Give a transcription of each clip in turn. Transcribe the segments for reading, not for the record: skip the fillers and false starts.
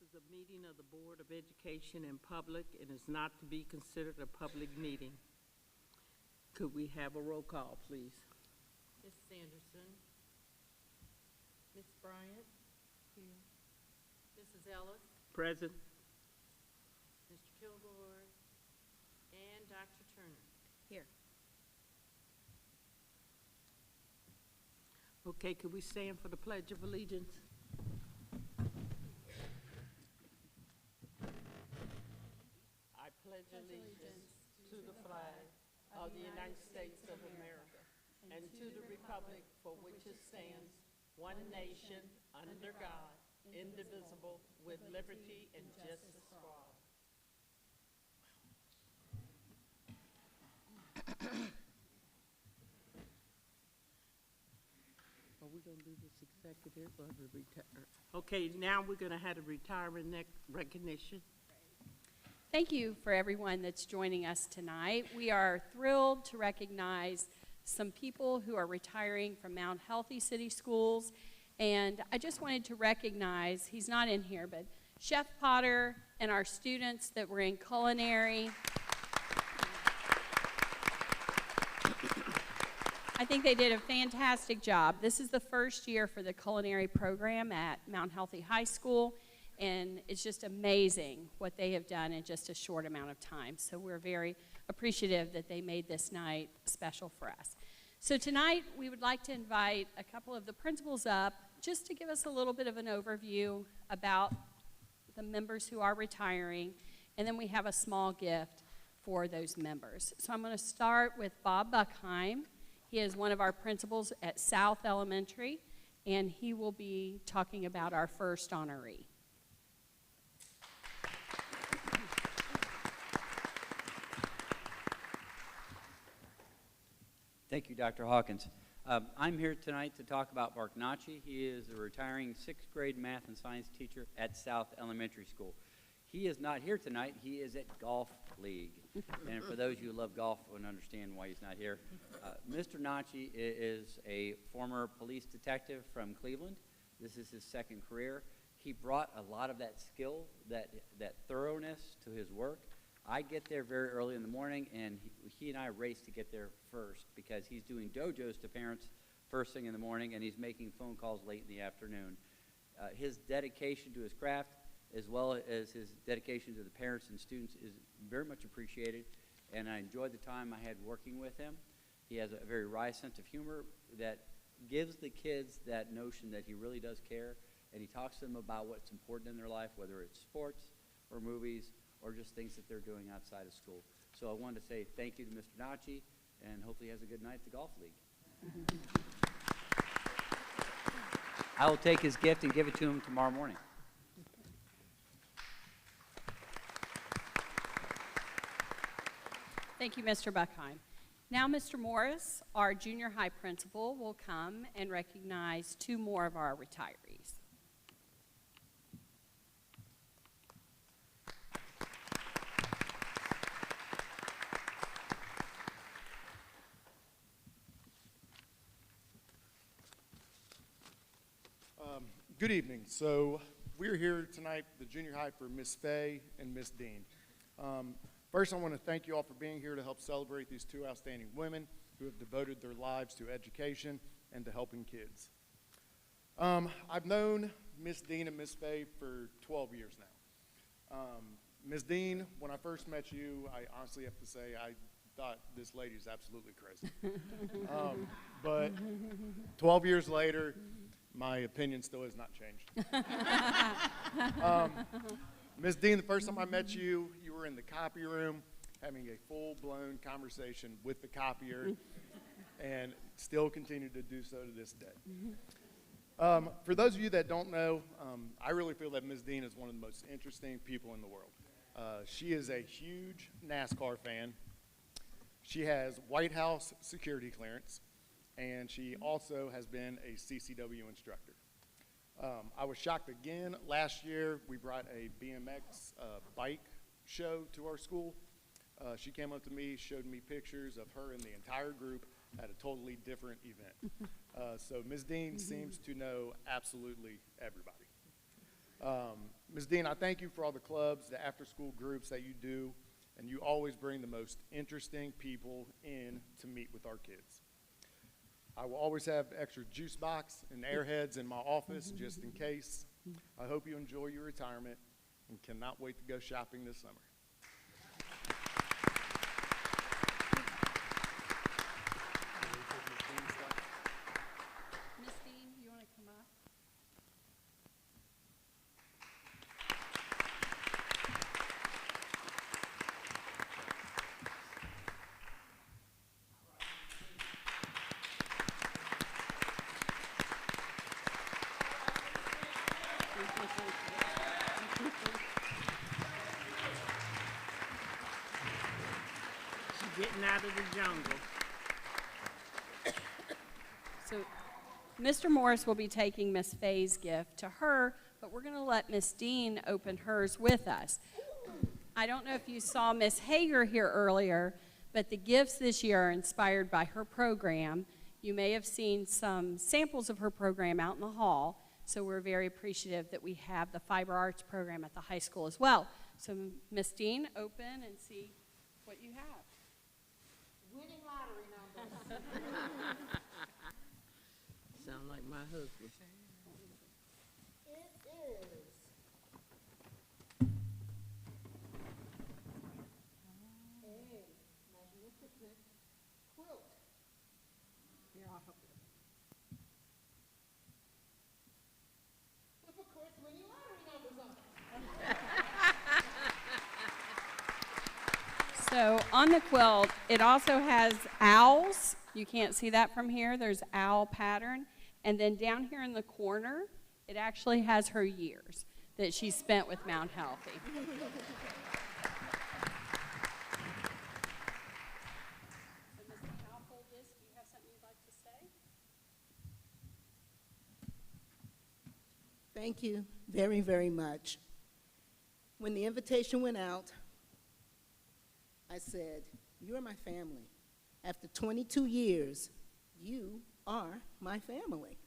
is a meeting of the Board of Education in public and is not to be considered a public meeting. Could we have a roll call, please? Ms. Sanderson. Ms. Bryant. Here. Mrs. Ellis. Present. Mr. Kilgore. And Dr. Turner. Here. Okay, could we stand for the Pledge of Allegiance? I pledge allegiance to the flag of the United States of America and to the republic for which it stands, one nation, under God, indivisible, with liberty and justice for all. Are we going to do this executive or the retire? Okay, now we're going to have a retirement recognition. Thank you for everyone that's joining us tonight. We are thrilled to recognize some people who are retiring from Mount Healthy City Schools. And I just wanted to recognize, he's not in here, but Chef Potter and our students that were in culinary. I think they did a fantastic job. This is the first year for the culinary program at Mount Healthy High School, and it's just amazing what they have done in just a short amount of time. So we're very appreciative that they made this night special for us. So tonight, we would like to invite a couple of the principals up just to give us a little bit of an overview about the members who are retiring, and then we have a small gift for those members. So I'm going to start with Bob Buckheim. He is one of our principals at South Elementary, and he will be talking about our first honoree. Thank you, Dr. Hawkins. I'm here tonight to talk about Mark Nachi. He is a retiring 6th grade math and science teacher at South Elementary School. He is not here tonight. He is at Golf League. And for those of you who love golf, won't understand why he's not here. Mr. Nachi is a former police detective from Cleveland. This is his second career. He brought a lot of that skill, that thoroughness to his work. I get there very early in the morning, and he and I race to get there first because he's doing dojos to parents first thing in the morning, and he's making phone calls late in the afternoon. His dedication to his craft, as well as his dedication to the parents and students, is very much appreciated, and I enjoyed the time I had working with him. He has a very wry sense of humor that gives the kids that notion that he really does care, and he talks to them about what's important in their life, whether it's sports or movies or just things that they're doing outside of school. So I wanted to say thank you to Mr. Nachi, and hopefully he has a good night at the Golf League. I will take his gift and give it to him tomorrow morning. Thank you, Mr. Buckheim. Now, Mr. Morris, our junior high principal, will come and recognize 2 more of our retirees. Good evening. So we're here tonight, the junior high, for Miss Fay and Miss Dean. First, I want to thank you all for being here to help celebrate these 2 outstanding women who have devoted their lives to education and to helping kids. I've known Miss Dean and Miss Fay for 12 years now. Ms. Dean, when I first met you, I honestly have to say I thought this lady is absolutely crazy. But 12 years later, my opinion still has not changed. Ms. Dean, the first time I met you, you were in the copy room having a full-blown conversation with the copier and still continue to do so to this day. For those of you that don't know, I really feel that Ms. Dean is one of the most interesting people in the world. She is a huge NASCAR fan. She has White House security clearance, and she also has been a CCW instructor. I was shocked again. Last year, we brought a BMX bike show to our school. She came up to me, showed me pictures of her and the entire group at a totally different event. So Ms. Dean seems to know absolutely everybody. Ms. Dean, I thank you for all the clubs, the after-school groups that you do, and you always bring the most interesting people in to meet with our kids. I will always have extra juice box and airheads in my office just in case. I hope you enjoy your retirement and cannot wait to go shopping this summer. Miss Dean, you want to come up? She's getting out of the jungle. So Mr. Morris will be taking Miss Faye's gift to her, but we're going to let Miss Dean open hers with us. I don't know if you saw Miss Hager here earlier, but the gifts this year are inspired by her program. You may have seen some samples of her program out in the hall, so we're very appreciative that we have the Fiber Arts program at the high school as well. So Miss Dean, open and see what you have. Winning lottery numbers. Sound like my husband. It is. A magnificent quilt. Here, I'll help you. With, of course, winning lottery numbers on it. So on the quilt, it also has owls. You can't see that from here. There's owl pattern. And then down here in the corner, it actually has her years that she spent with Mount Healthy. So Ms. Dean, I'll hold this. Do you have something you'd like to say? Thank you very, very much. When the invitation went out, I said, "You are my family. After 22 years, you are my family."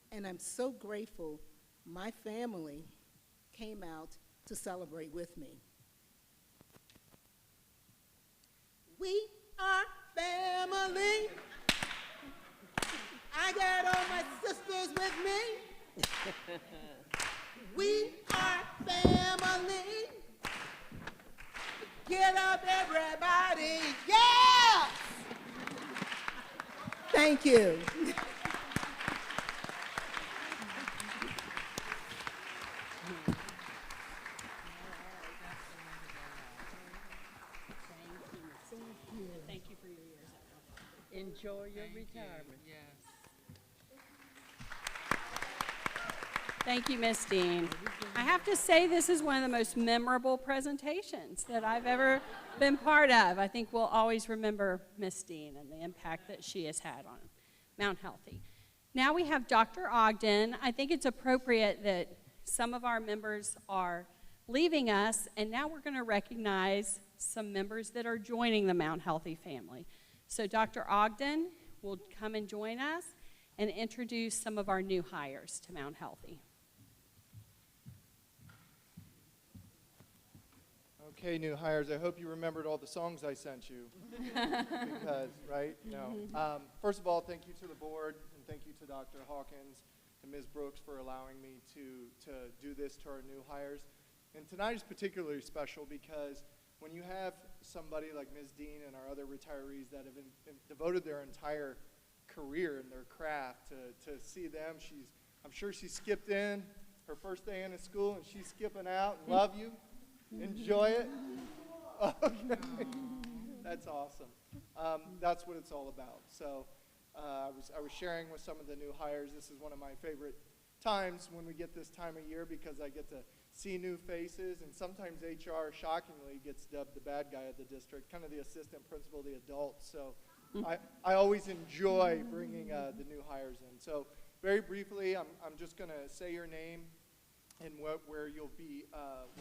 And I'm so grateful my family came out to celebrate with me. We are family. I got all my sisters with me. We are family. Get up, everybody. Yes! Thank you. Thank you for your years at Mount Healthy. Enjoy your retirement. Thank you, Miss Dean. I have to say this is one of the most memorable presentations that I've ever been part of. I think we'll always remember Miss Dean and the impact that she has had on Mount Healthy. Now we have Dr. Ogden. I think it's appropriate that some of our members are leaving us, and now we're going to recognize some members that are joining the Mount Healthy family. So Dr. Ogden will come and join us and introduce some of our new hires to Mount Healthy. Okay, new hires, I hope you remembered all the songs I sent you. Because, right? No. First of all, thank you to the board, and thank you to Dr. Hawkins and Ms. Brooks for allowing me to do this to our new hires. And tonight is particularly special because when you have somebody like Ms. Dean and our other retirees that have devoted their entire career in their craft, to see them, I'm sure she skipped in her first day in school, and she's skipping out. Love you. Enjoy it. Okay. That's awesome. That's what it's all about. So I was sharing with some of the new hires. This is one of my favorite times when we get this time of year because I get to see new faces, and sometimes HR shockingly gets dubbed the bad guy of the district, kind of the assistant principal, the adult. So I always enjoy bringing the new hires in. So very briefly, I'm just going to say your name and where you'll be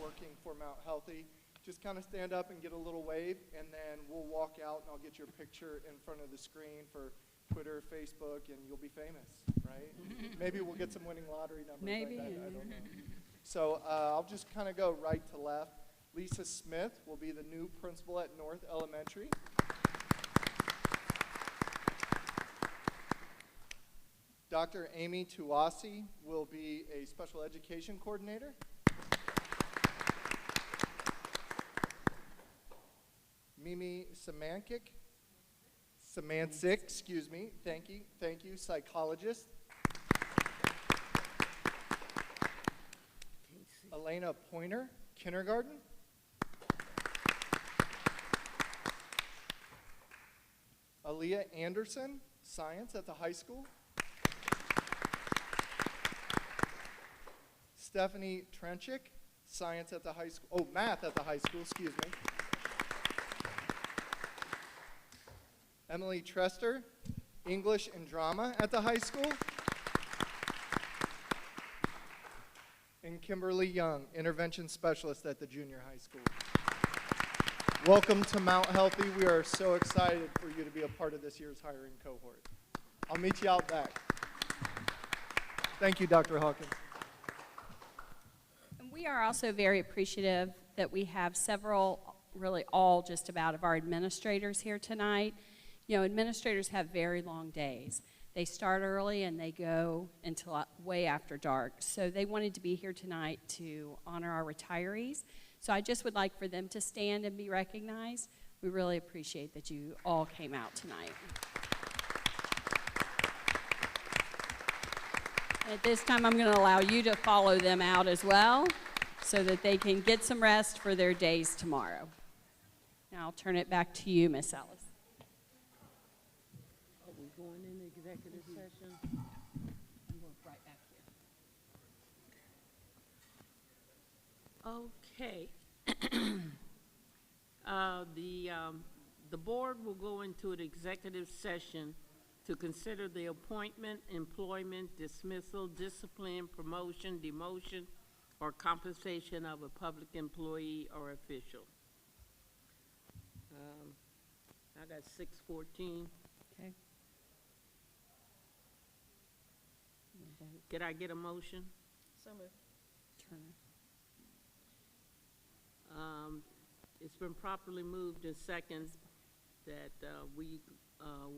working for Mount Healthy. Just kind of stand up and get a little wave, and then we'll walk out and I'll get your picture in front of the screen for Twitter, Facebook, and you'll be famous, right? Maybe we'll get some winning lottery numbers. Maybe. I don't know. So I'll just kind of go right to left. Lisa Smith will be the new principal at North Elementary. Dr. Amy Tuasi will be a special education coordinator. Mimi Samancic, excuse me, thank you, psychologist. Elena Pointer, kindergarten. Aaliyah Anderson, science at the high school. Stephanie Trenchik, science at the high school, oh, math at the high school, excuse me. Emily Trester, English and drama at the high school. And Kimberly Young, intervention specialist at the junior high school. Welcome to Mount Healthy. We are so excited for you to be a part of this year's hiring cohort. I'll meet you out back. Thank you, Dr. Hawkins. And we are also very appreciative that we have several, really all just about, of our administrators here tonight. You know, administrators have very long days. They start early and they go until way after dark. So they wanted to be here tonight to honor our retirees. So I just would like for them to stand and be recognized. We really appreciate that you all came out tonight. At this time, I'm going to allow you to follow them out as well so that they can get some rest for their days tomorrow. Now I'll turn it back to you, Miss Ellis. Are we going into executive session? I'm going right back here. Okay. The board will go into an executive session to consider the appointment, employment, dismissal, discipline, promotion, demotion, or compensation of a public employee or official. I got 6:14. Okay. Could I get a motion? So moved. Turner. It's been properly moved and second that we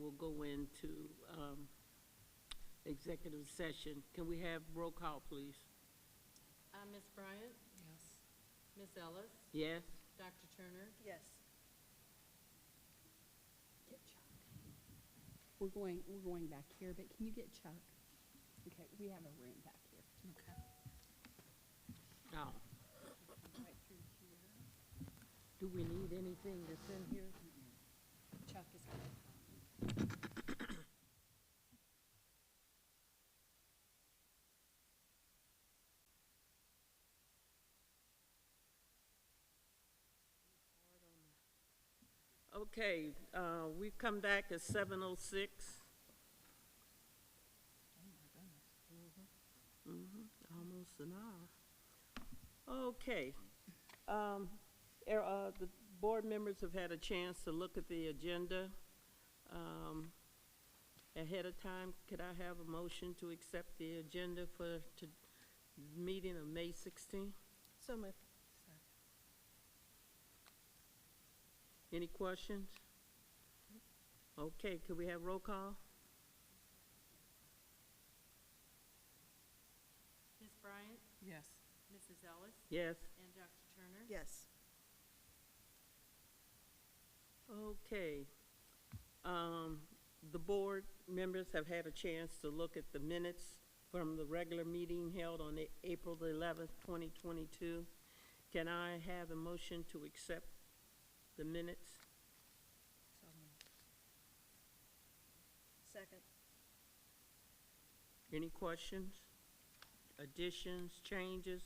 will go into executive session. Can we have roll call, please? Ms. Bryant? Yes. Ms. Ellis? Yes? Dr. Turner? Yes. Get Chuck. We're going back here, but can you get Chuck? Okay, we have a room back here. Okay. No. Do we need anything that's in here? Chuck is going to come. Okay, we've come back at 7:06. Almost an hour. Okay. The board members have had a chance to look at the agenda ahead of time. Could I have a motion to accept the agenda for the meeting of May 16th? So moved. Any questions? Okay, could we have roll call? Ms. Bryant? Yes. Mrs. Ellis? Yes. And Dr. Turner? Yes. Okay. The board members have had a chance to look at the minutes from the regular meeting held on April the 11th, 2022. Can I have a motion to accept the minutes? So moved. Second. Any questions, additions, changes?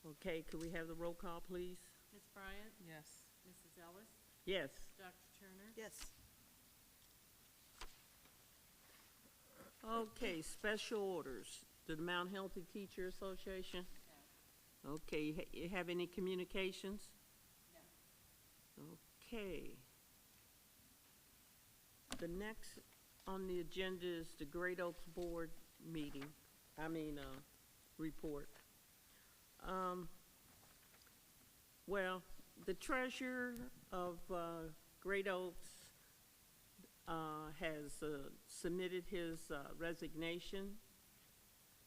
Okay, could we have the roll call, please? Ms. Bryant? Yes. Mrs. Ellis? Yes. Dr. Turner? Yes. Okay, special orders. The Mount Healthy Teacher Association? No. Okay, you have any communications? No. Okay. The next on the agenda is the Great Oaks Board meeting. report. Well, the treasurer of Great Oaks has submitted his resignation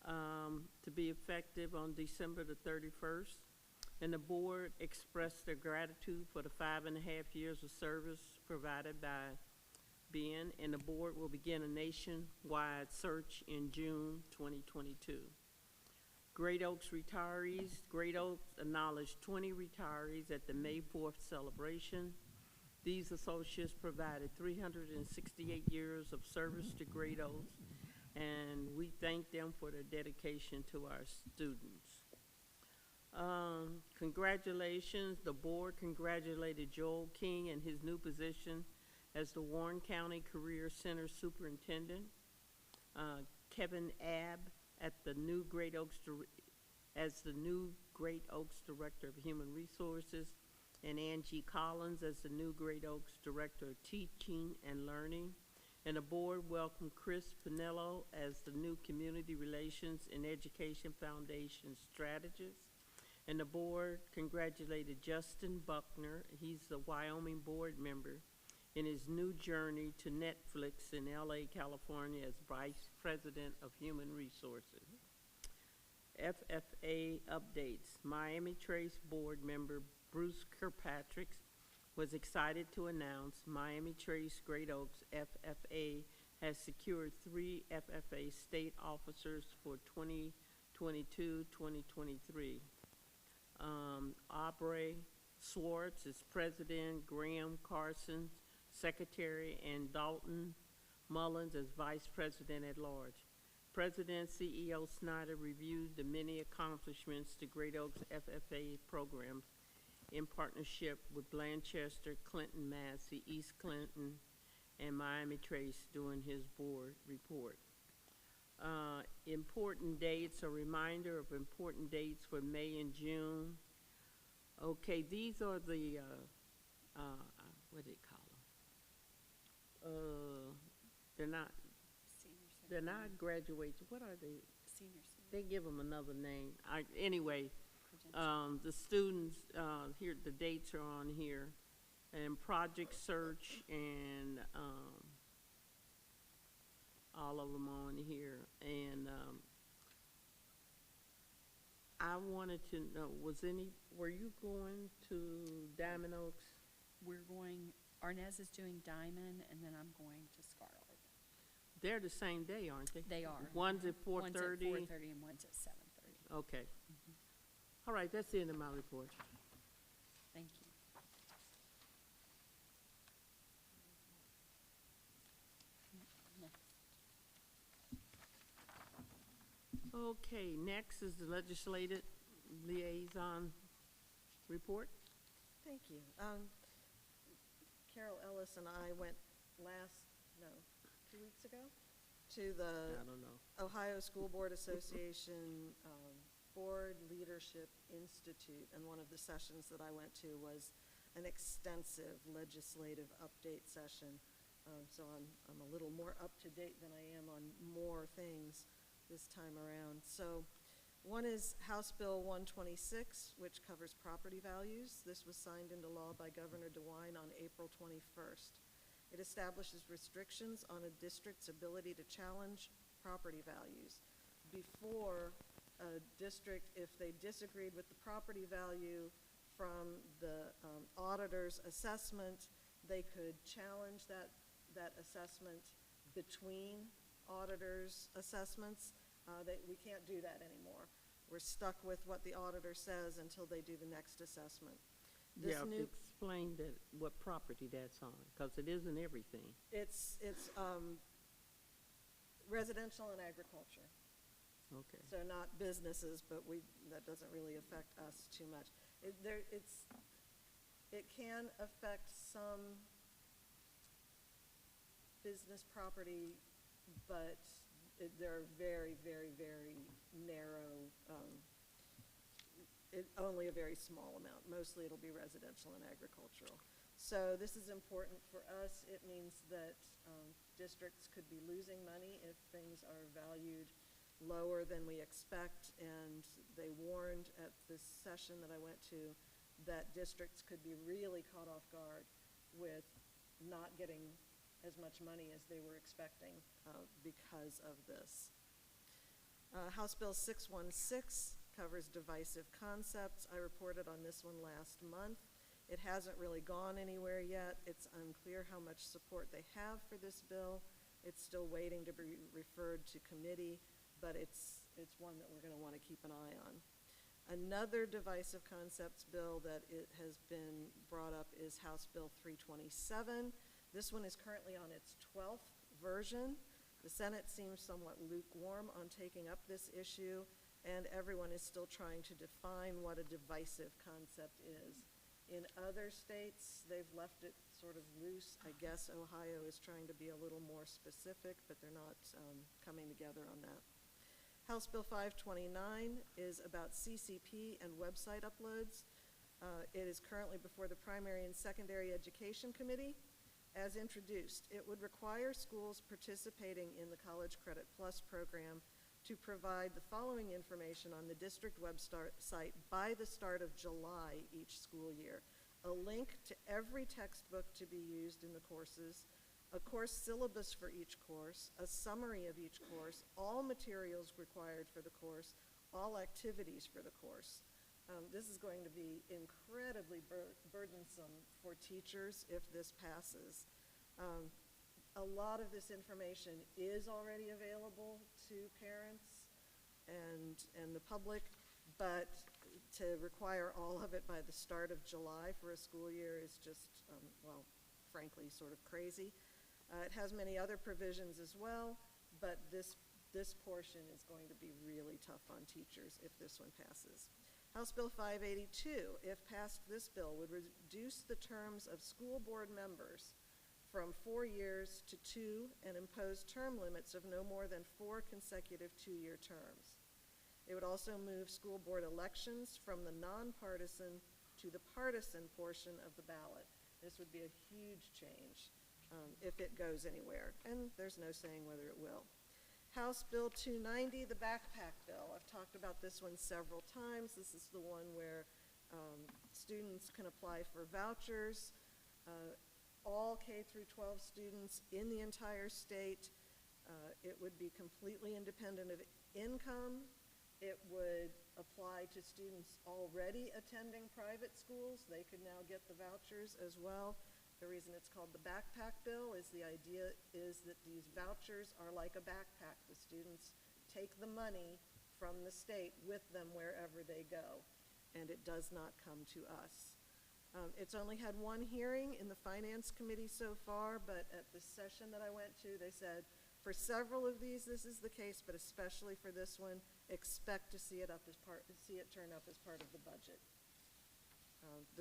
to be effective on December the 31st. And the board expressed their gratitude for the 5.5 years of service provided by Ben, and the board will begin a nationwide search in June 2022. Great Oaks retirees. Great Oaks acknowledged 20 retirees at the May 4th celebration. These associates provided 368 years of service to Great Oaks, and we thank them for their dedication to our students. Congratulations. The board congratulated Joel King in his new position as the Warren County Career Center Superintendent, Kevin Abb at the new Great Oaks as the new Great Oaks Director of Human Resources, and Angie Collins as the new Great Oaks Director of Teaching and Learning. And the board welcomed Chris Pinello as the new Community Relations and Education Foundation Strategist. And the board congratulated Justin Buckner, he's the Wyoming board member, in his new journey to Netflix in LA, California as Vice President of Human Resources. FFA updates. Miami Trace board member Bruce Kirkpatrick was excited to announce Miami Trace Great Oaks FFA has secured 3 FFA state officers for 2022-2023. Aubrey Swartz is president, Graham Carson secretary, and Dalton Mullins as vice president at large. President CEO Snyder reviewed the many accomplishments the Great Oaks FFA programs in partnership with Blanchester, Clinton, Massey, East Clinton, and Miami Trace during his board report. Important dates, a reminder of important dates for May and June. Okay, these are the, what do they call them? They're not graduates. What are they? Seniors. They give them another name. Anyway, the students, here, the dates are on here, and Project Search, and all of them on here. And I wanted to know, were you going to Diamond Oaks? We're going, Arnez is doing Diamond, and then I'm going to Scarlet. They're the same day, aren't they? They are. One's at 4:30? One's at 4:30 and one's at 7:30. Okay. All right, that's the end of my report. Thank you. Okay, next is the legislative liaison report. Thank you. Carol Ellis and I went 2 weeks ago, to the I don't know. Ohio School Board Association Board Leadership Institute, and one of the sessions that I went to was an extensive legislative update session. So I'm a little more up to date than I am on more things this time around. So one is House Bill 126, which covers property values. This was signed into law by Governor DeWine on April 21st. It establishes restrictions on a district's ability to challenge property values. Before, a district, if they disagreed with the property value from the auditor's assessment, they could challenge that assessment between auditors' assessments. We can't do that anymore. We're stuck with what the auditor says until they do the next assessment. Explain what property that's on, because it isn't everything. It's residential and agriculture. Okay. So not businesses, but that doesn't really affect us too much. It can affect some business property, but they're very, very, very narrow, only a very small amount. Mostly it'll be residential and agricultural. So this is important for us. It means that districts could be losing money if things are valued lower than we expect, and they warned at this session that I went to that districts could be really caught off guard with not getting as much money as they were expecting because of this. House Bill 616 covers divisive concepts. I reported on this one last month. It hasn't really gone anywhere yet. It's unclear how much support they have for this bill. It's still waiting to be referred to committee, but it's one that we're going to want to keep an eye on. Another divisive concepts bill that it has been brought up is House Bill 327. This one is currently on its 12th version. The Senate seems somewhat lukewarm on taking up this issue, and everyone is still trying to define what a divisive concept is. In other states, they've left it sort of loose. I guess Ohio is trying to be a little more specific, but they're not coming together on that. House Bill 529 is about CCP and website uploads. It is currently before the Primary and Secondary Education Committee. As introduced, it would require schools participating in the College Credit Plus program to provide the following information on the district website by the start of July each school year: a link to every textbook to be used in the courses, a course syllabus for each course, a summary of each course, all materials required for the course, all activities for the course. This is going to be incredibly burdensome for teachers if this passes. A lot of this information is already available to parents and the public, but to require all of it by the start of July for a school year is just, well, frankly, sort of crazy. It has many other provisions as well, but this portion is going to be really tough on teachers if this one passes. House Bill 582, if passed, this bill would reduce the terms of school board members from 4 years to 2 and impose term limits of no more than 4 consecutive 2-year terms. It would also move school board elections from the nonpartisan to the partisan portion of the ballot. This would be a huge change if it goes anywhere, and there's no saying whether it will. House Bill 290, the backpack bill. I've talked about this one several times. This is the one where students can apply for vouchers. All K through 12 students in the entire state. It would be completely independent of income. It would apply to students already attending private schools. They could now get the vouchers as well. The reason it's called the backpack bill is the idea is that these vouchers are like a backpack. The students take the money from the state with them wherever they go, and it does not come to us. It's only had one hearing in the Finance Committee so far, but at the session that I went to, they said for several of these this is the case, but especially for this one, expect to see it turn up as part of the budget.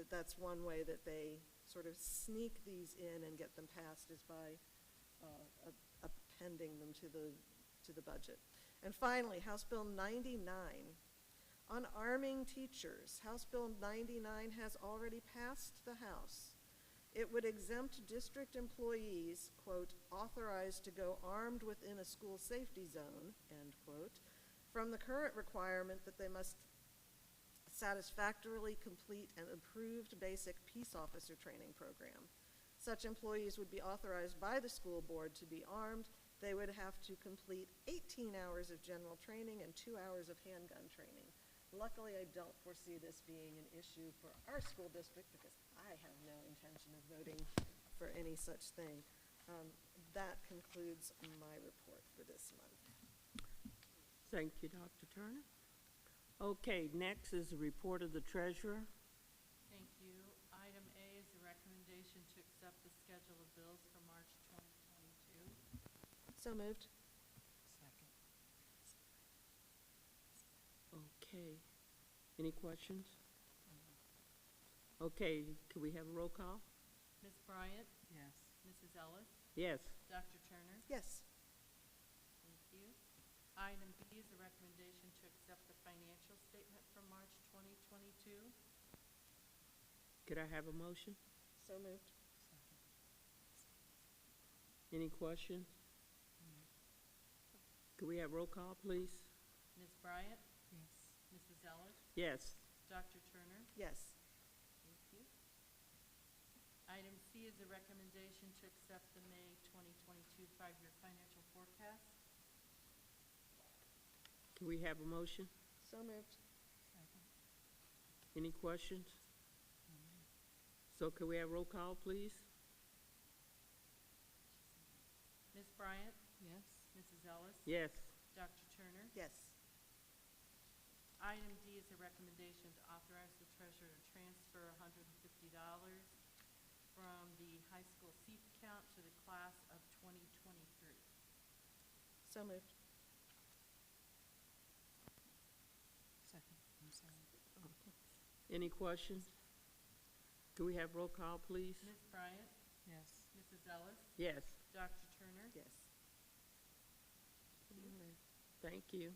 That's one way that they sort of sneak these in and get them passed is by appending them to the budget. And finally, House Bill 99 on arming teachers. House Bill 99 has already passed the House. It would exempt district employees, quote, authorized to go armed within a school safety zone, end quote, from the current requirement that they must satisfactorily complete an approved basic peace officer training program. Such employees would be authorized by the school board to be armed. They would have to complete 18 hours of general training and 2 hours of handgun training. Luckily, I don't foresee this being an issue for our school district because I have no intention of voting for any such thing. That concludes my report for this month. Thank you, Dr. Turner. Okay, next is the report of the treasurer. Thank you. Item A is the recommendation to accept the schedule of bills for March 2022. So moved. Okay. Any questions? Okay, can we have a roll call? Ms. Bryant? Yes. Mrs. Ellis? Yes. Dr. Turner? Yes. Thank you. Item B is the recommendation to accept the financial statement for March 2022. Could I have a motion? So moved. Any questions? Could we have roll call, please? Ms. Bryant? Yes. Mrs. Ellis? Yes. Dr. Turner? Yes. Thank you. Item C is a recommendation to accept the May 2022 five-year financial forecast. Can we have a motion? So moved. Any questions? So can we have roll call, please? Ms. Bryant? Yes. Mrs. Ellis? Yes. Dr. Turner? Yes. Item D is a recommendation to authorize the treasurer to transfer $150 from the high school seat account to the class of 2023. So moved. Any questions? Can we have roll call, please? Ms. Bryant? Yes. Mrs. Ellis? Yes. Dr. Turner? Yes. Thank you.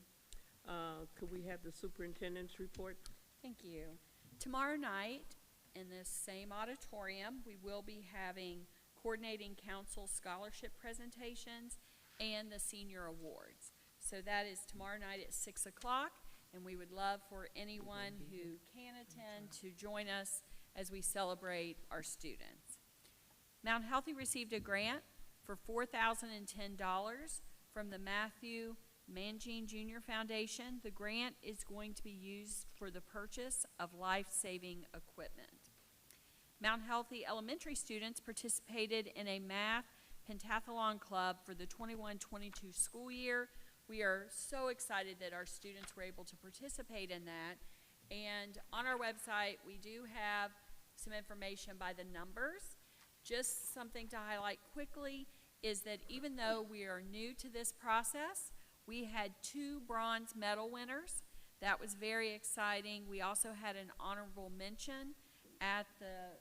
Could we have the superintendent's report? Thank you. Tomorrow night, in this same auditorium, we will be having coordinating council scholarship presentations and the senior awards. So that is tomorrow night at 6 o'clock, and we would love for anyone who can attend to join us as we celebrate our students. Mount Healthy received a grant for $4,010 from the Matthew Mangine Jr. Foundation. The grant is going to be used for the purchase of life-saving equipment. Mount Healthy elementary students participated in a math pentathlon club for the 21-22 school year. We are so excited that our students were able to participate in that. And on our website, we do have some information by the numbers. Just something to highlight quickly is that even though we are new to this process, we had 2 bronze medal winners. That was very exciting. We also had an honorable mention at the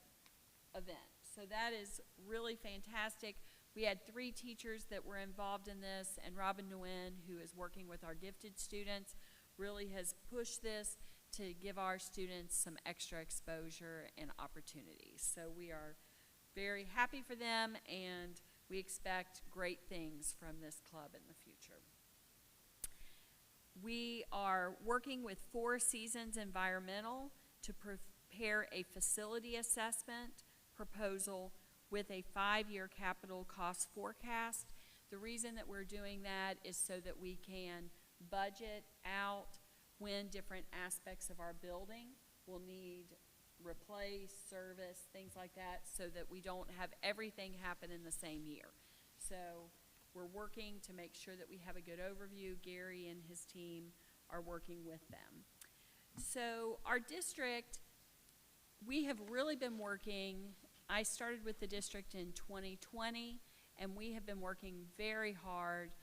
event. So that is really fantastic. We had 3 teachers that were involved in this, and Robin Nguyen, who is working with our gifted students, really has pushed this to give our students some extra exposure and opportunities. So we are very happy for them, and we expect great things from this club in the future. We are working with Four Seasons Environmental to prepare a facility assessment proposal with a 5-year capital cost forecast. The reason that we're doing that is so that we can budget out when different aspects of our building will need replace, service, things like that, so that we don't have everything happen in the same year. So we're working to make sure that we have a good overview. Gary and his team are working with them. So our district, we have really been working. I started with the district in 2020, and we have been working very hard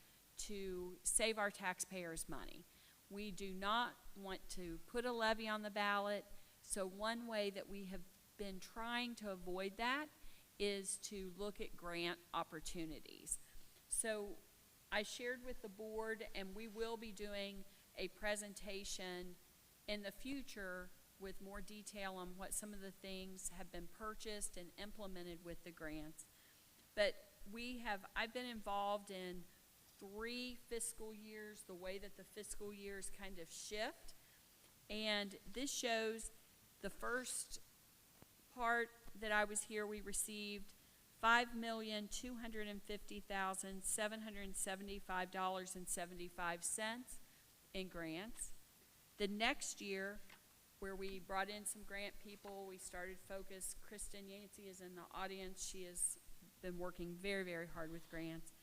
to save our taxpayers' money. We do not want to put a levy on the ballot, so one way that we have been trying to avoid that is to look at grant opportunities. So I shared with the board, and we will be doing a presentation in the future with more detail on what some of the things have been purchased and implemented with the grants. But I've been involved in 3 fiscal years, the way that the fiscal years kind of shift. And this shows the first part that I was here, we received $5,250,775.75 in grants. The next year, where we brought in some grant people, we started Focus. Kristen Yancey is in the audience. She has been working very, very hard with grants.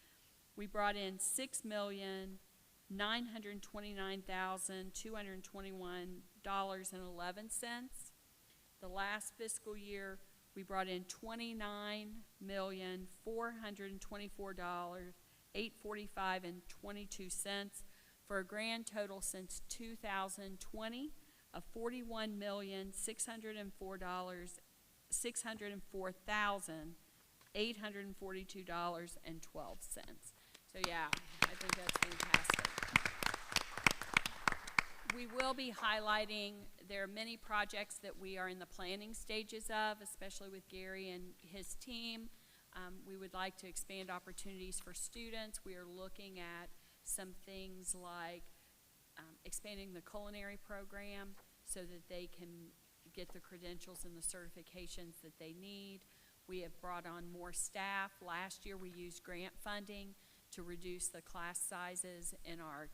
We brought in $6,929,221.11. The last fiscal year, we brought in $29,424,845.22 for a grand total since 2020 of $41,604,842.12. So yeah, I think that's fantastic. We will be highlighting, there are many projects that we are in the planning stages of, especially with Gary and his team. We would like to expand opportunities for students. We are looking at some things like expanding the culinary program so that they can get the credentials and the certifications that they need. We have brought on more staff. Last year we used grant funding to reduce the class sizes in our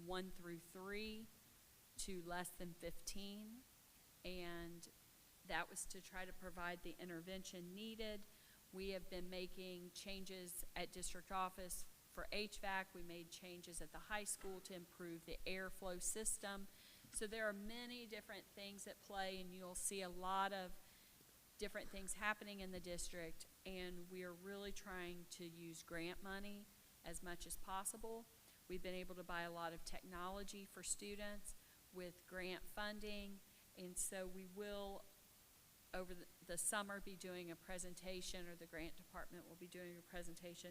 1 through 3 to less than 15, and that was to try to provide the intervention needed. We have been making changes at district office for HVAC. We made changes at the high school to improve the airflow system. So there are many different things at play, and you'll see a lot of different things happening in the district, and we are really trying to use grant money as much as possible. We've been able to buy a lot of technology for students with grant funding, and so we will, over the summer, be doing a presentation, or the grant department will be doing a presentation,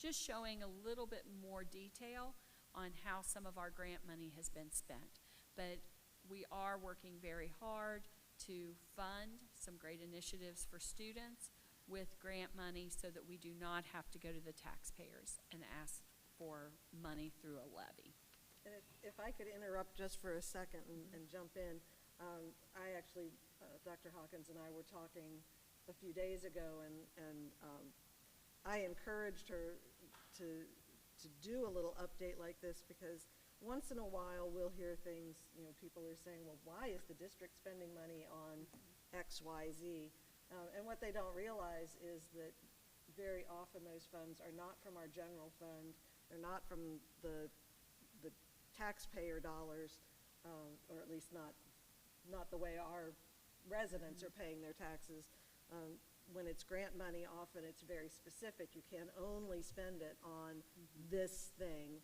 just showing a little bit more detail on how some of our grant money has been spent. But we are working very hard to fund some great initiatives for students with grant money so that we do not have to go to the taxpayers and ask for money through a levy. And if I could interrupt just for a second and jump in, I actually, Dr. Hawkins and I were talking a few days ago, and I encouraged her to do a little update like this, because once in a while we'll hear things, people are saying, well, why is the district spending money on X, Y, Z? And what they don't realize is that very often those funds are not from our general fund, they're not from the taxpayer dollars, or at least not the way our residents are paying their taxes. When it's grant money, often it's very specific. You can only spend it on this thing.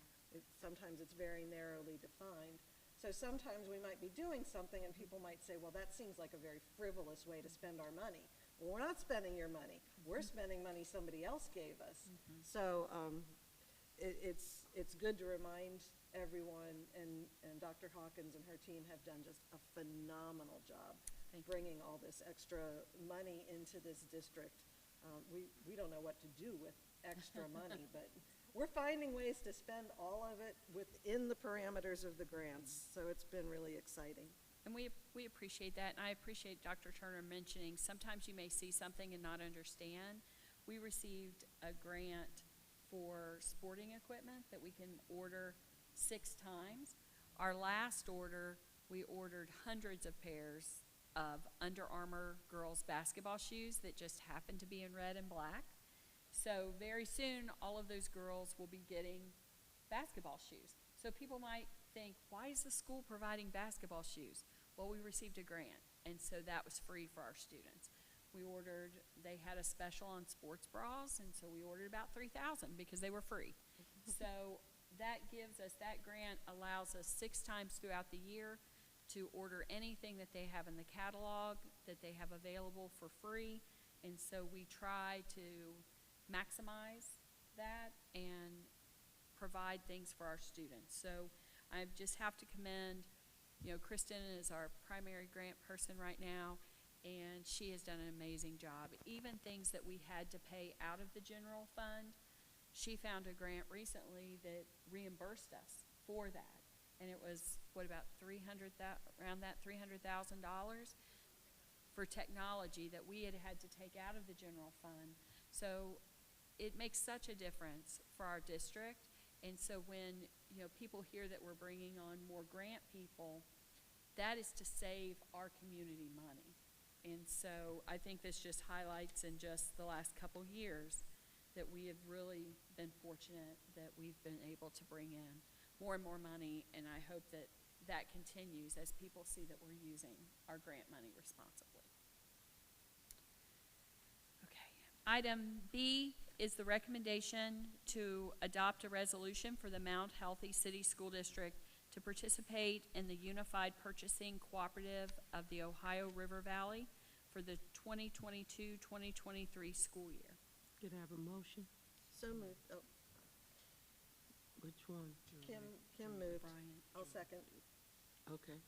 Sometimes it's very narrowly defined. So sometimes we might be doing something and people might say, well, that seems like a very frivolous way to spend our money. Well, we're not spending your money. We're spending money somebody else gave us. So it's good to remind everyone, and Dr. Hawkins and her team have done just a phenomenal job bringing all this extra money into this district. We don't know what to do with extra money, but we're finding ways to spend all of it within the parameters of the grants, so it's been really exciting. And we appreciate that, and I appreciate Dr. Turner mentioning sometimes you may see something and not understand. We received a grant for sporting equipment that we can order 6 times. Our last order, we ordered hundreds of pairs of Under Armour girls basketball shoes that just happened to be in red and black. So very soon, all of those girls will be getting basketball shoes. So people might think, why is the school providing basketball shoes? Well, we received a grant, and so that was free for our students. They had a special on sports bras, and so we ordered about 3,000 because they were free. So that grant allows us 6 times throughout the year to order anything that they have in the catalog that they have available for free. And so we try to maximize that and provide things for our students. So I just have to commend, Kristen is our primary grant person right now, and she has done an amazing job. Even things that we had to pay out of the general fund, she found a grant recently that reimbursed us for that. And it was, around that $300,000 for technology that we had to take out of the general fund. So it makes such a difference for our district. And so when people hear that we're bringing on more grant people, that is to save our community money. And so I think this just highlights in just the last couple years that we have really been fortunate that we've been able to bring in more and more money, and I hope that that continues as people see that we're using our grant money responsibly. Okay. Item B is the recommendation to adopt a resolution for the Mount Healthy City School District to participate in the Unified Purchasing Cooperative of the Ohio River Valley for the 2022-2023 school year. Could I have a motion? So moved. Oh, Which one? Kim moved. Brian. I'll second. Okay.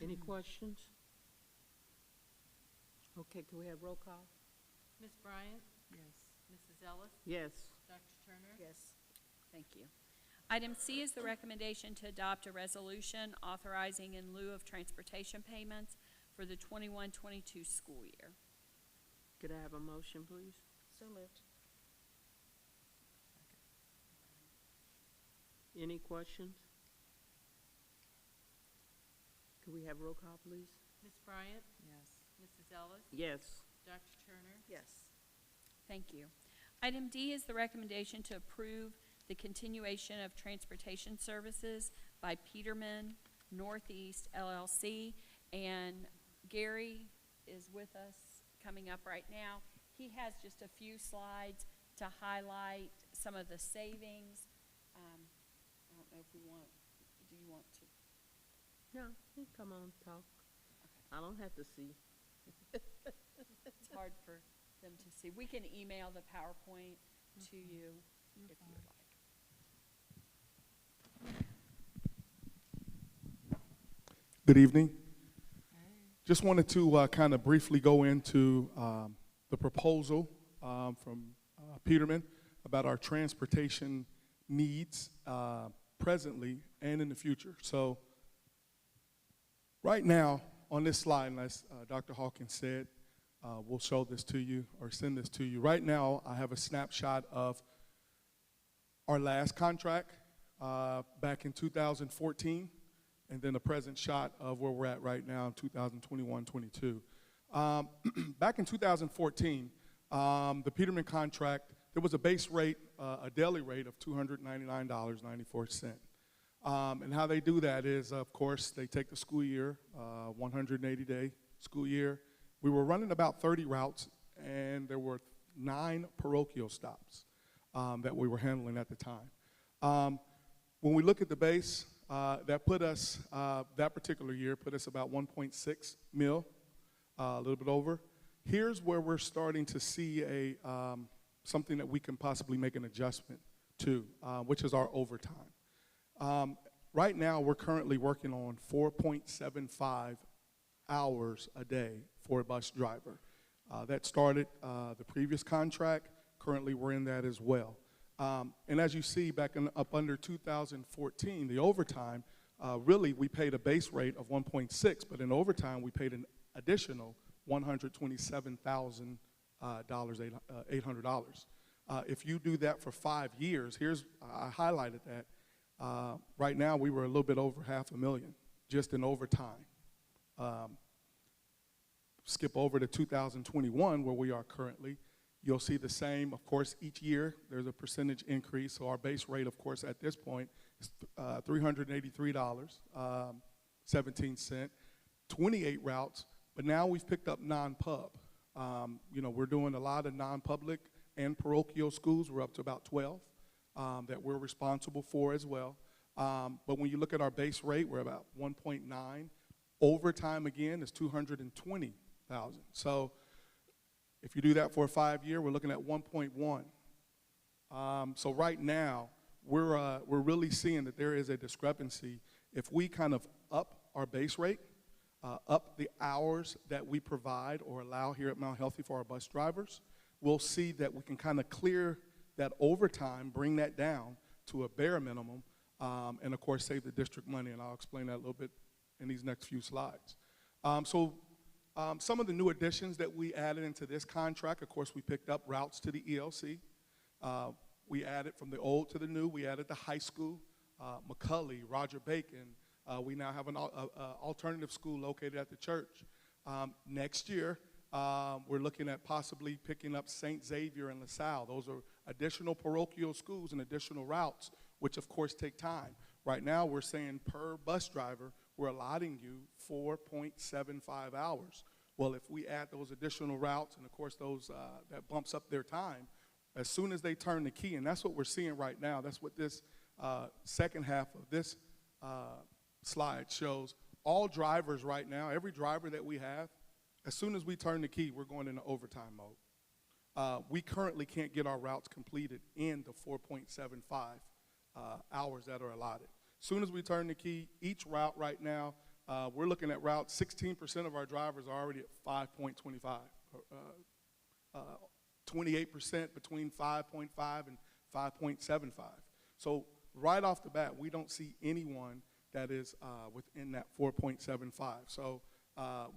Any questions? Okay, can we have roll call? Ms. Bryant? Yes. Mrs. Ellis? Yes. Dr. Turner? Yes. Thank you. Item C is the recommendation to adopt a resolution authorizing in lieu of transportation payments for the 21-22 school year. Could I have a motion, please? So moved. Any questions? Could we have roll call, please? Ms. Bryant? Yes. Mrs. Ellis? Yes. Dr. Turner? Yes. Thank you. Item D is the recommendation to approve the continuation of transportation services by Peterman Northeast LLC. And Gary is with us coming up right now. He has just a few slides to highlight some of the savings. I don't know if we want, do you want to? No, you come on, talk. I don't have to see. It's hard for them to see. We can email the PowerPoint to you if you would like. Good evening. Just wanted to kind of briefly go into the proposal from Peterman about our transportation needs presently and in the future. So right now on this slide, as Dr. Hawkins said, we'll show this to you or send this to you. Right now I have a snapshot of our last contract back in 2014. And then a present shot of where we're at right now in 2021-22. Back in 2014, the Peterman contract, there was a base rate, a daily rate of $299.94. And how they do that is, of course, they take the school year, 180-day school year. We were running about 30 routes, and there were 9 parochial stops that we were handling at the time. When we look at the base, that put us, that particular year, put us about 1.6 mil, a little bit over. Here's where we're starting to see something that we can possibly make an adjustment to, which is our overtime. Right now, we're currently working on 4.75 hours a day for a bus driver. That started the previous contract. Currently, we're in that as well. And as you see, back up under 2014, the overtime, really we paid a base rate of 1.6, but in overtime we paid an additional $127,800. If you do that for 5 years, I highlighted that. Right now we were a little bit over $500,000 just in overtime. Skip over to 2021 where we are currently. You'll see the same, of course, each year there's a percentage increase. So our base rate, of course, at this point is $383.17, 28 routes, but now we've picked up non-pub. We're doing a lot of non-public and parochial schools. We're up to about 12 that we're responsible for as well. But when you look at our base rate, we're about 1.9. Overtime, again, is $220,000. So if you do that for a 5-year, we're looking at 1.1. So right now, we're really seeing that there is a discrepancy. If we kind of up our base rate, up the hours that we provide or allow here at Mount Healthy for our bus drivers, we'll see that we can kind of clear that overtime, bring that down to a bare minimum, and of course save the district money, and I'll explain that a little bit in these next few slides. Some of the new additions that we added into this contract, of course, we picked up routes to the ELC. We added from the old to the new. We added the high school, McCully, Roger Bacon. We now have an alternative school located at the church. Next year, we're looking at possibly picking up St. Xavier and LaSalle. Those are additional parochial schools and additional routes, which of course take time. Right now, we're saying per bus driver, we're allotting you 4.75 hours. Well, if we add those additional routes, and of course those, that bumps up their time, as soon as they turn the key, and that's what we're seeing right now, that's what this second half of this slide shows. All drivers right now, every driver that we have, as soon as we turn the key, we're going into overtime mode. We currently can't get our routes completed in the 4.75 hours that are allotted. As soon as we turn the key, each route right now, we're looking at routes, 16% of our drivers are already at 5.25. 28% between 5.5 and 5.75. So right off the bat, we don't see anyone that is within that 4.75. So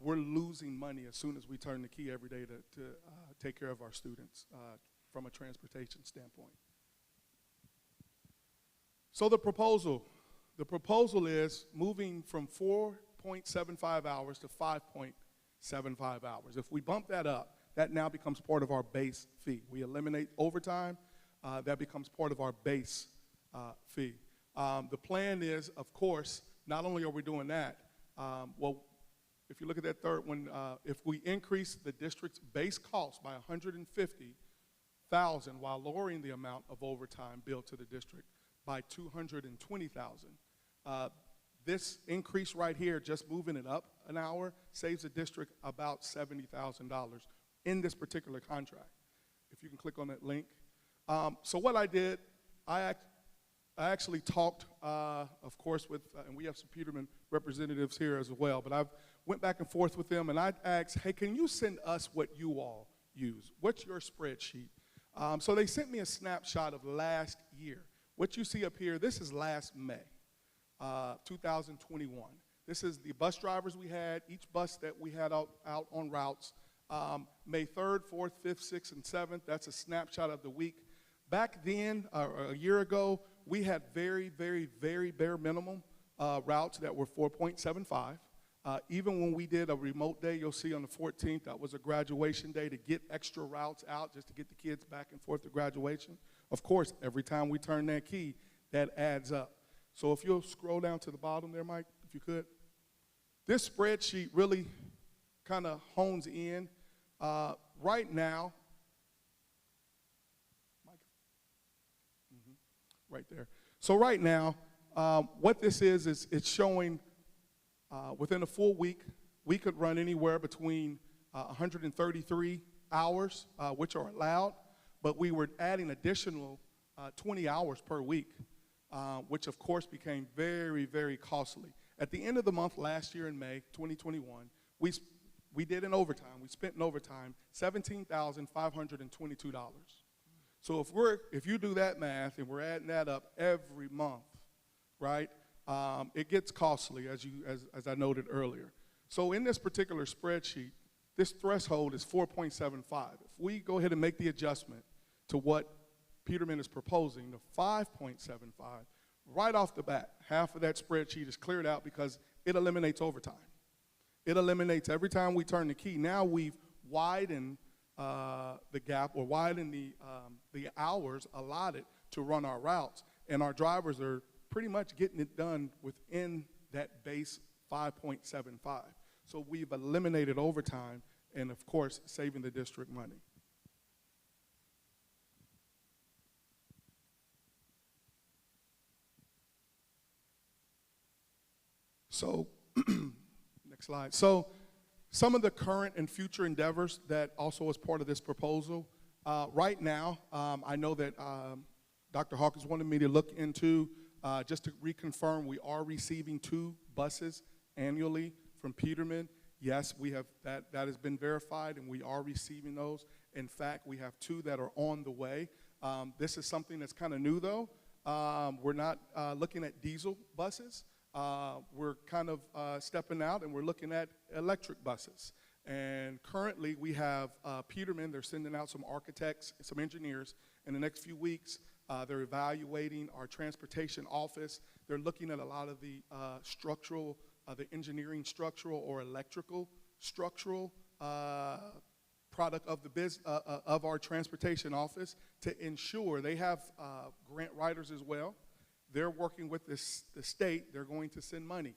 we're losing money as soon as we turn the key every day to take care of our students from a transportation standpoint. So the proposal is moving from 4.75 hours to 5.75 hours. If we bump that up, that now becomes part of our base fee. We eliminate overtime, that becomes part of our base fee. The plan is, of course, not only are we doing that, well, if you look at that third one, if we increase the district's base cost by $150,000 while lowering the amount of overtime billed to the district by $220,000, this increase right here, just moving it up an hour, saves the district about $70,000 in this particular contract. If you can click on that link. So what I did, I actually talked, of course, with, and we have some Peterman representatives here as well, but I went back and forth with them, and I asked, hey, can you send us what you all use? What's your spreadsheet? So they sent me a snapshot of last year. What you see up here, this is last May, 2021. This is the bus drivers we had, each bus that we had out on routes. May 3rd, 4th, 5th, 6th, and 7th, that's a snapshot of the week. Back then, a year ago, we had very, very, very bare minimum routes that were 4.75. Even when we did a remote day, you'll see on the 14th, that was a graduation day to get extra routes out just to get the kids back and forth to graduation. Of course, every time we turn that key, that adds up. So if you'll scroll down to the bottom there, Mike, if you could. This spreadsheet really kind of hones in. Right now, Mike, right there. So right now, what this is it's showing within a full week, we could run anywhere between 133 hours, which are allowed, but we were adding additional 20 hours per week, which of course became very, very costly. At the end of the month last year in May 2021, we did in overtime, we spent in overtime $17,522. So if you do that math and we're adding that up every month, right, it gets costly as I noted earlier. So in this particular spreadsheet, this threshold is 4.75. If we go ahead and make the adjustment to what Peterman is proposing, the 5.75, right off the bat, half of that spreadsheet is cleared out because it eliminates overtime. It eliminates every time we turn the key. Now we've widened the gap or widened the hours allotted to run our routes, and our drivers are pretty much getting it done within that base 5.75. So we've eliminated overtime and, of course, saving the district money. So, next slide. So, some of the current and future endeavors that also is part of this proposal. Right now, I know that Dr. Hawkins wanted me to look into, just to reconfirm, we are receiving 2 buses annually from Peterman. Yes, we have that has been verified, and we are receiving those. In fact, we have 2 that are on the way. This is something that's kind of new, though. We're not looking at diesel buses. We're kind of stepping out, and we're looking at electric buses. And currently, we have Peterman. They're sending out some architects, some engineers. In the next few weeks, they're evaluating our transportation office. They're looking at a lot of the structural, the engineering structural or electrical structural product of the of our transportation office to ensure they have grant writers as well. They're working with the state. They're going to send money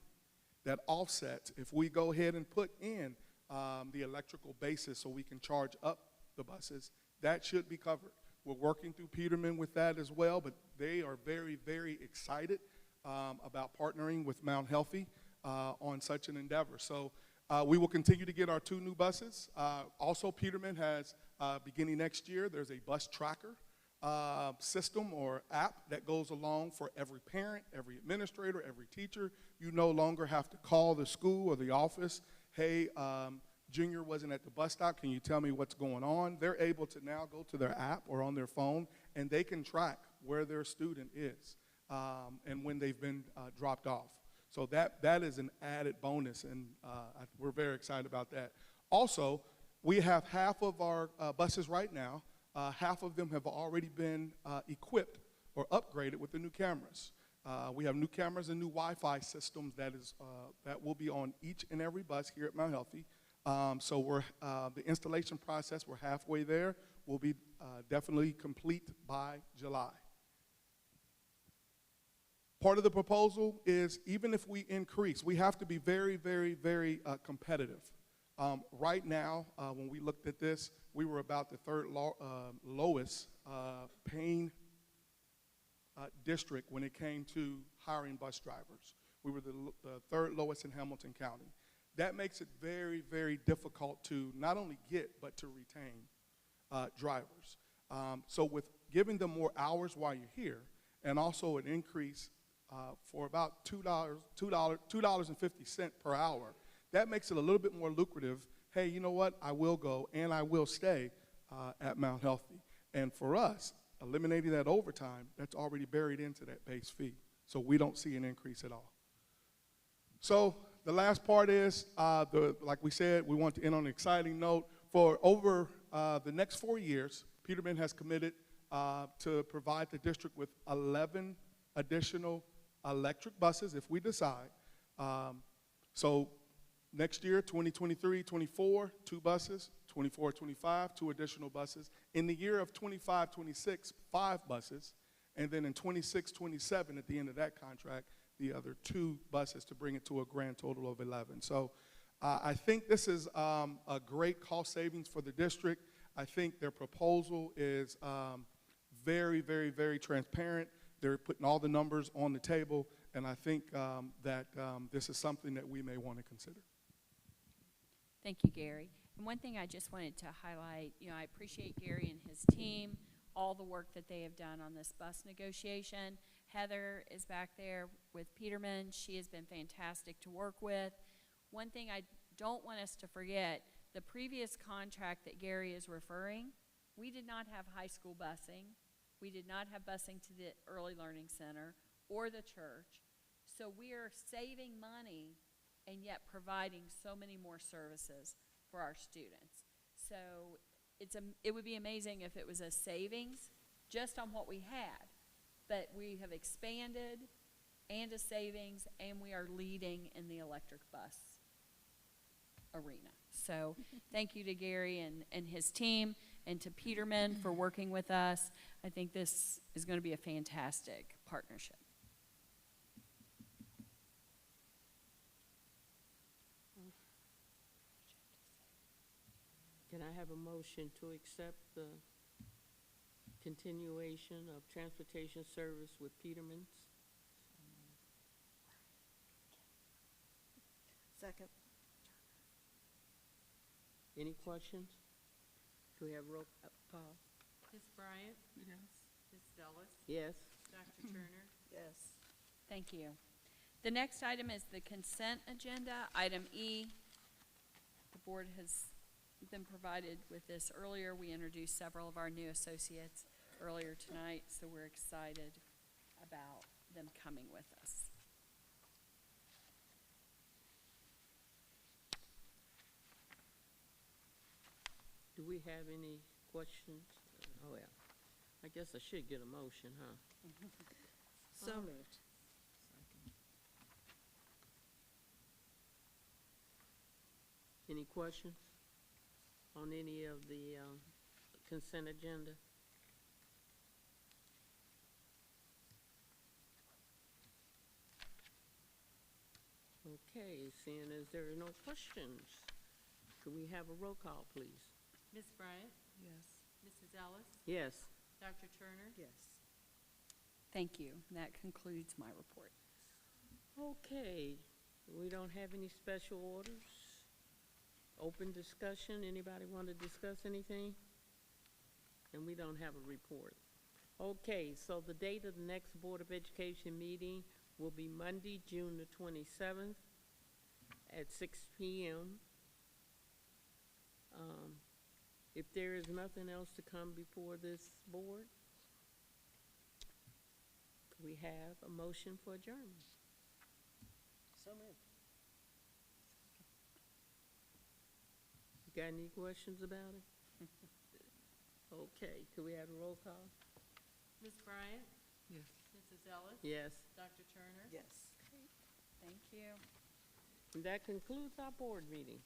that offsets if we go ahead and put in the electrical basis so we can charge up the buses. That should be covered. We're working through Peterman with that as well, but they are very, very excited about partnering with Mount Healthy on such an endeavor. So we will continue to get our 2 new buses. Also, Peterman has, beginning next year, there's a bus tracker system or app that goes along for every parent, every administrator, every teacher. You no longer have to call the school or the office, hey, Junior wasn't at the bus stop, can you tell me what's going on? They're able to now go to their app or on their phone, and they can track where their student is. and when they've been dropped off. So that is an added bonus, and we're very excited about that. Also, we have half of our buses right now. Half of them have already been equipped or upgraded with the new cameras. We have new cameras and new Wi-Fi systems that will be on each and every bus here at Mount Healthy. So the installation process, we're halfway there. Will be definitely complete by July. Part of the proposal is even if we increase, we have to be very, very, very competitive. Right now, when we looked at this, we were about the third lowest paying district when it came to hiring bus drivers. We were the third lowest in Hamilton County. That makes it very, very difficult to not only get, but to retain drivers. So with giving them more hours while you're here, and also an increase for about $2.50 per hour, that makes it a little bit more lucrative. Hey, you know what? I will go and I will stay at Mount Healthy. And for us, eliminating that overtime, that's already buried into that base fee. So we don't see an increase at all. So the last part is, like we said, we want to end on an exciting note. For over the next 4 years, Peterman has committed to provide the district with 11 additional electric buses if we decide. So next year, 2023-24, 2 buses, 24-25, 2 additional buses. In the year of 25-26, 5 buses. And then in 26-27, at the end of that contract, the other 2 buses to bring it to a grand total of 11. So I think this is a great cost savings for the district. I think their proposal is very, very, very transparent. They're putting all the numbers on the table, and I think that this is something that we may want to consider. Thank you, Gary. And one thing I just wanted to highlight, I appreciate Gary and his team, all the work that they have done on this bus negotiation. Heather is back there with Peterman. She has been fantastic to work with. One thing I don't want us to forget, the previous contract that Gary is referring, we did not have high school busing. We did not have busing to the Early Learning Center or the church. So we are saving money and yet providing so many more services for our students. So it would be amazing if it was a savings just on what we had, but we have expanded and a savings, and we are leading in the electric bus arena. So thank you to Gary and his team, and to Peterman for working with us. I think this is going to be a fantastic partnership. Can I have a motion to accept the continuation of transportation service with Peterman's? Second. Any questions? Do we have roll call? Ms. Bryant? Yes. Ms. Ellis? Yes. Dr. Turner? Yes. Thank you. The next item is the consent agenda, item E. The board has been provided with this earlier. We introduced several of our new associates earlier tonight, so we're excited about them coming with us. Do we have any questions? Oh, yeah. I guess I should get a motion, huh? So moved. Any questions on any of the consent agenda? Okay, seeing as there are no questions, could we have a roll call, please? Ms. Bryant? Yes. Mrs. Ellis? Yes. Dr. Turner? Yes. Thank you. And that concludes my report. Okay, we don't have any special orders. Open discussion, anybody want to discuss anything? And we don't have a report. Okay, so the date of the next Board of Education meeting will be Monday, June the 27th at 6 p.m. If there is nothing else to come before this board, we have a motion for adjournment? So moved. You got any questions about it? Okay, could we have a roll call? Ms. Bryant? Yes. Mrs. Ellis? Yes. Dr. Turner? Yes. Thank you. And that concludes our board meeting.